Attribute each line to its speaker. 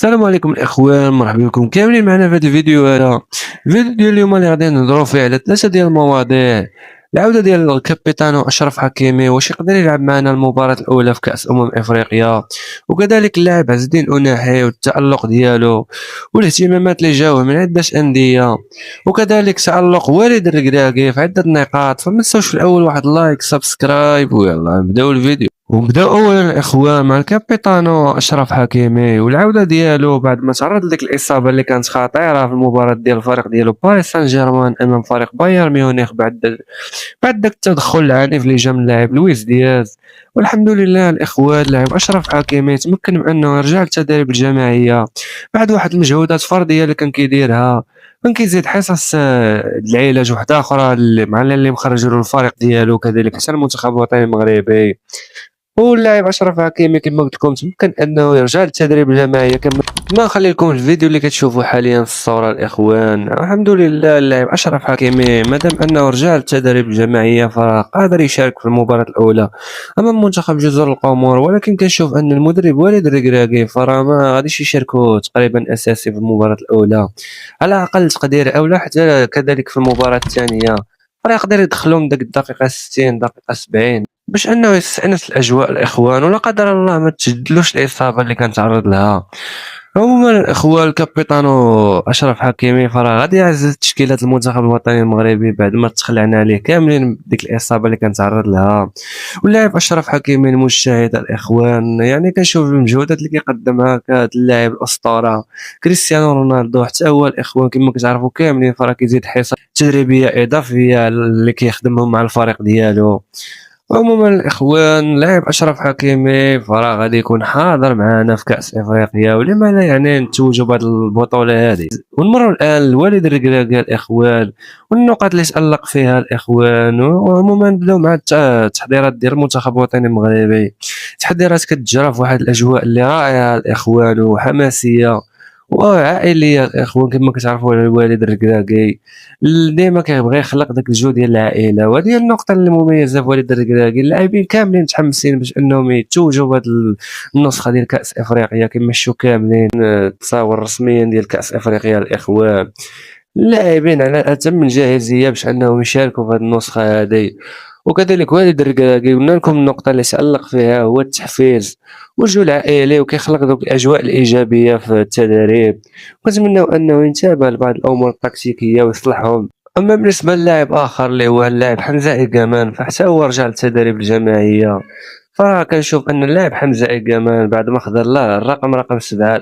Speaker 1: السلام عليكم الإخوان، مرحبا بكم كاملين معنا في هذا الفيديو هذا. الفيديو ديال اليوم اللي غادي نهضروا فيه على ثلاثة ديال المواضيع. العودة ديال الكابيتانو أشرف حكيمي، واش يقدر يلعب معنا المباراة الأولى في كأس أفريقيا، وكذلك اللاعب عز الدين أناحي والتألق ديالو، والاهتمامات اللي جاوه من عدة أندية، وكذلك تألق والد الركراكي في عدة نقاط. فما تنساوش في الأول واحد لايك سبسكرايب، ويلا نبداو الفيديو. ونبداو اولا الاخوان مع الكابيتانو اشرف حكيمي والعوده ديالو بعد ما تعرض لديك الاصابه اللي كانت خطيره في المباراه ديال الفريق ديالو باريس سان جيرمان امام فريق بايرن ميونخ، بعد داك التدخل العنيف اللي جا من اللاعب لويس دياز. والحمد لله الاخوان اللاعب اشرف حكيمي تمكن من انه يرجع للتدريب الجماعيه بعد واحد المجهودات فرديه اللي كان كيديرها. كان كيزيد حصص العلاج وحده اخرى مع اللي مخرج له الفريق ديالو، كذلك حتى المنتخب الوطني المغربي. واللاعب أشرف حكيمي كما قلت لكم تمكن أنه يرجع للتدريب الجماعي. كما نخلي لكم الفيديو اللي كتشوفوا حاليا في الصورة الإخوان. الحمد لله اللاعب أشرف حكيمي مادام أنه رجع للتدريب الجماعية فقادر يشارك في المباراة الأولى أمام منتخب جزر القمر، ولكن كنشوف أن المدرب والد الركراكي فراه ما غاديش يشاركوا تقريبا أساسي في المباراة الأولى على أقل تقدير، أو لا حتى كذلك في المباراة الثانية. راه يقدر يدخلهم ديك الدقيقة 60 دقيقة 70 باش انه يستأنس الاجواء الاخوان، ولا قدر الله ما تجدلوش الاصابه اللي كان تعرض لها. عموما الاخوان الكابيتانو اشرف حكيمي فراه غادي يعزز تشكيلات المنتخب الوطني المغربي بعد ما تخلعنا عليه كاملين بديك الاصابه اللي كان تعرض لها. واللاعب اشرف حكيمي المجتهد الاخوان، يعني كنشوف المجهودات اللي كيقدمها كهذا اللاعب الاسطوره كريستيانو رونالدو، حتى هو الاخوان كما كتعرفوا كاملين فراه كيزيد حصص تدريبيه اضافيه اللي كيخدمهم مع الفريق ديالو. عموما الاخوان لاعب اشرف حكيمي فراه غادي يكون حاضر معنا في كاس افريقيا، ولما لا يعني نتوجوا بهذه البطوله هذه. ونمروا الان لوالد الركراكي الاخوان والنقاط اللي تالق فيها الاخوان. وعموما نبداو مع التحضيرات ديال المنتخب الوطني المغربي. التحضيرات كتجرى في واحد الاجواء اللي رائعه الاخوان وحماسيه وعائليه الاخوان. كما كتعرفوا الوالد الركراكي ديما كيبغي يخلق داك الجو ديال العائله، وهذه هي النقطه المميزه في والد الركراكي. اللاعبين كاملين متحمسين باش انهم يتوجوا بهذه النسخه ديال كاس افريقيا كما شفتوا كاملين. التصاور رسميا ديال كاس افريقيا الاخوان، اللاعبين على اتم الجاهزيه باش انهم يشاركوا في هذه النسخه هذه. وكذلك والد الركراكي قلنا لكم النقطه اللي تألق فيها هو التحفيز والجو العائلي، وكيخلق دوك الاجواء الايجابيه في التدريب. كنتمنوا انه ينتبه لبعض الامور التكتيكيه ويصلحهم. اما بالنسبه للاعب اخر اللي هو اللاعب حمزه إيكامان، فحتى هو رجع للتدريب الجماعيه. فكنشوف ان اللاعب حمزه إيكامان بعد ما خضر له الرقم رقم 7